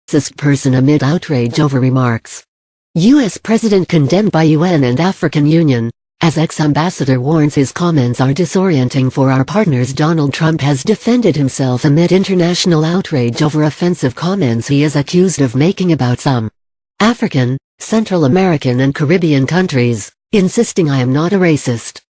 racist person amid outrage over remarks. U.S. President condemned by UN and African Union. As ex-ambassador warns his comments are disorienting for our partners. Donald Trump has defended himself amid international outrage over offensive comments he is accused of making about some African, Central American and Caribbean countries, insisting "I am not a racist."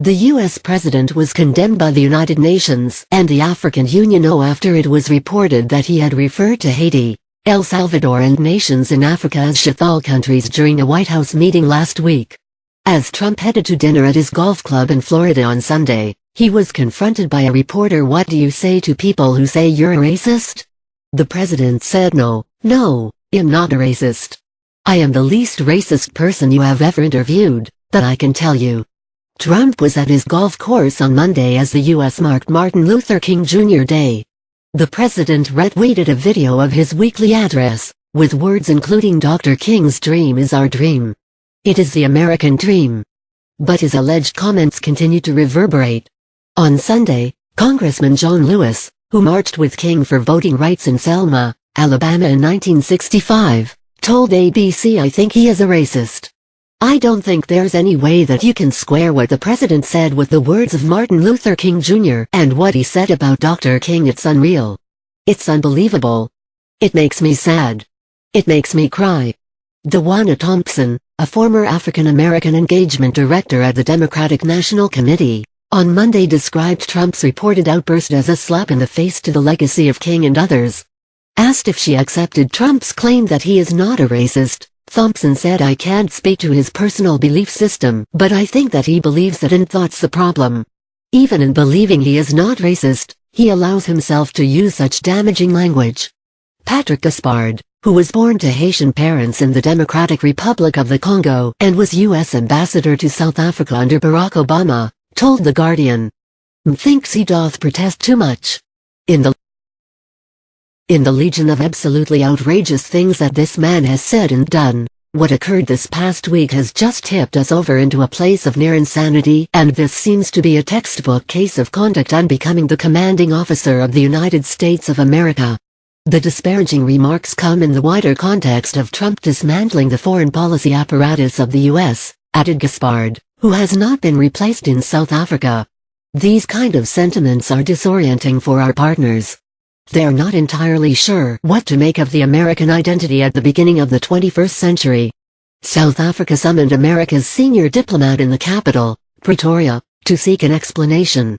The U.S. president was condemned by the United Nations and the African Union after it was reported that he had referred to Haiti, El Salvador and nations in Africa as shithole countries during a White House meeting last week. As Trump headed to dinner at his golf club in Florida on Sunday, he was confronted by a reporter. "What do you say to people who say you're a racist?" The president said, No, I'm not a racist. I am the least racist person you have ever interviewed, that I can tell you." Trump was at his golf course on Monday as the U.S. marked Martin Luther King Jr. Day. The president retweeted a video of his weekly address, with words including "Dr. King's dream is our dream. It is the American dream." But his alleged comments continued to reverberate. On Sunday, Congressman John Lewis, who marched with King for voting rights in Selma, Alabama in 1965, told ABC, "I think he is a racist. I don't think there's any way that you can square what the president said with the words of Martin Luther King Jr. and what he said about Dr. King. It's unreal. It's unbelievable. It makes me sad. It makes me cry." Dewana Thompson, a former African-American engagement director at the Democratic National Committee, on Monday described Trump's reported outburst as a slap in the face to the legacy of King and others. Asked if she accepted Trump's claim that he is not a racist, Thompson said, "I can't speak to his personal belief system, but I think that he believes it and that's the problem. Even in believing he is not racist, he allows himself to use such damaging language." Patrick Gaspard, who was born to Haitian parents in the Democratic Republic of the Congo and was U.S. ambassador to South Africa under Barack Obama, told The Guardian, "Thinks he doth protest too much. In the legion of absolutely outrageous things that this man has said and done, what occurred this past week has just tipped us over into a place of near insanity, and this seems to be a textbook case of conduct unbecoming the commanding officer of the United States of America." The disparaging remarks come in the wider context of Trump dismantling the foreign policy apparatus of the U.S., added Gaspard, who has not been replaced in South Africa. "These kind of sentiments are disorienting for our partners. They're not entirely sure what to make of the American identity at the beginning of the 21st century. South Africa summoned America's senior diplomat in the capital, Pretoria, to seek an explanation.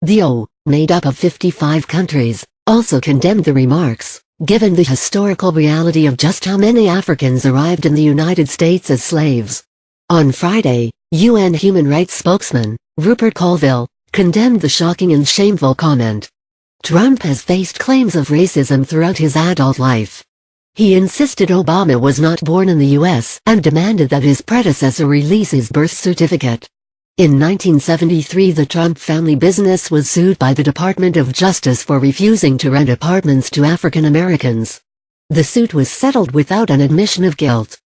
The O, made up of 55 countries, also condemned the remarks, given the historical reality of just how many Africans arrived in the United States as slaves. On Friday, UN human rights spokesman, Rupert Colville, condemned the shocking and shameful comment. Trump has faced claims of racism throughout his adult life. He insisted Obama was not born in the U.S. and demanded that his predecessor release his birth certificate. In 1973, the Trump family business was sued by the Department of Justice for refusing to rent apartments to African Americans. The suit was settled without an admission of guilt.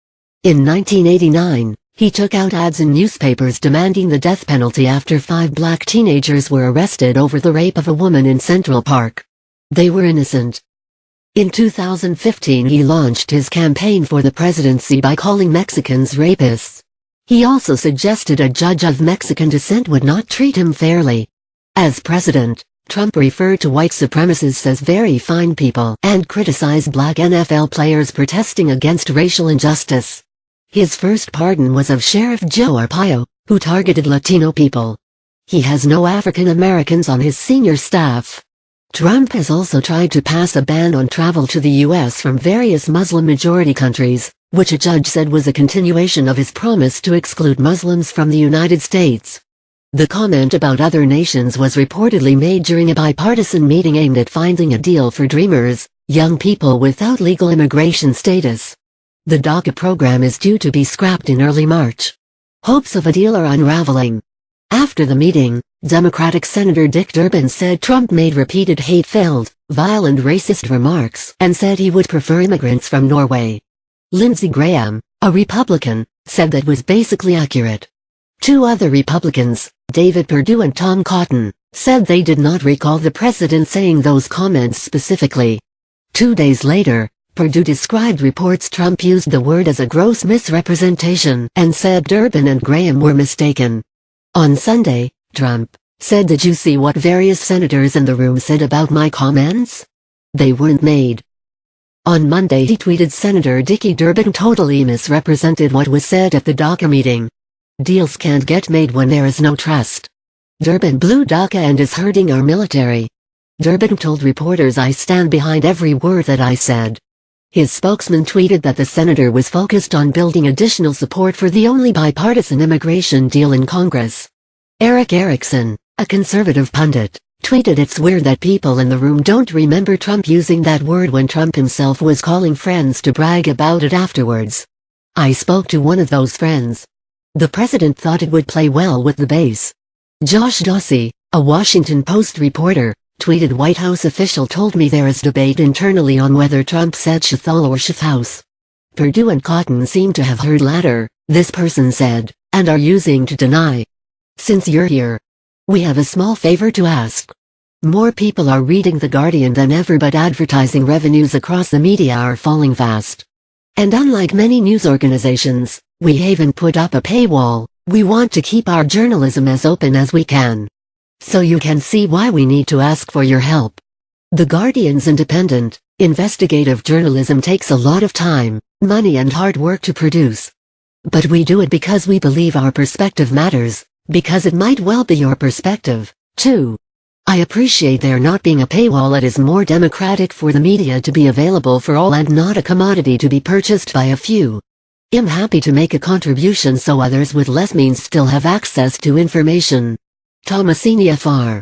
In 1989, he took out ads in newspapers demanding the death penalty after 5 black teenagers were arrested over the rape of a woman in Central Park. They were innocent. In 2015, he launched his campaign for the presidency by calling Mexicans rapists. He also suggested a judge of Mexican descent would not treat him fairly. As president, Trump referred to white supremacists as very fine people and criticized black NFL players protesting against racial injustice. His first pardon was of Sheriff Joe Arpaio, who targeted Latino people. He has no African Americans on his senior staff. Trump has also tried to pass a ban on travel to the U.S. from various Muslim-majority countries, which a judge said was a continuation of his promise to exclude Muslims from the United States. The comment about other nations was reportedly made during a bipartisan meeting aimed at finding a deal for Dreamers, young people without legal immigration status. The DACA program is due to be scrapped in early March. Hopes of a deal are unraveling. After the meeting, Democratic Senator Dick Durbin said Trump made repeated hate-filled, violent racist remarks and said he would prefer immigrants from Norway. Lindsey Graham, a Republican, said that was basically accurate. 2 other Republicans, David Perdue and Tom Cotton, said they did not recall the president saying those comments specifically. 2 days later, Purdue described reports Trump used the word as a gross misrepresentation and said Durbin and Graham were mistaken. On Sunday, Trump said, "Did you see what various senators in the room said about my comments? They weren't made." On Monday he tweeted, "Senator Dickey Durbin totally misrepresented what was said at the DACA meeting. Deals can't get made when there is no trust. Durbin blew DACA and is hurting our military." Durbin told reporters, "I stand behind every word that I said." His spokesman tweeted that the senator was focused on building additional support for the only bipartisan immigration deal in Congress. Eric Erickson, a conservative pundit, tweeted, "It's weird that people in the room don't remember Trump using that word when Trump himself was calling friends to brag about it afterwards. I spoke to one of those friends. The president thought it would play well with the base." Josh Dawsey, a Washington Post reporter, tweeted, "White House official told me there is debate internally on whether Trump said Schathol or Schaffhouse. Perdue and Cotton seem to have heard latter, this person said, and are using to deny. Since you're here, we have a small favor to ask. More people are reading The Guardian than ever, but advertising revenues across the media are falling fast. And unlike many news organizations, we haven't put up a paywall. We want to keep our journalism as open as we can. So you can see why we need to ask for your help. The Guardian's independent, investigative journalism takes a lot of time, money and hard work to produce. But we do it because we believe our perspective matters, because it might well be your perspective, too. I appreciate there not being a paywall. It is more democratic for the media to be available for all and not a commodity to be purchased by a few. I'm happy to make a contribution so others with less means still have access to information." Thomasini Fr.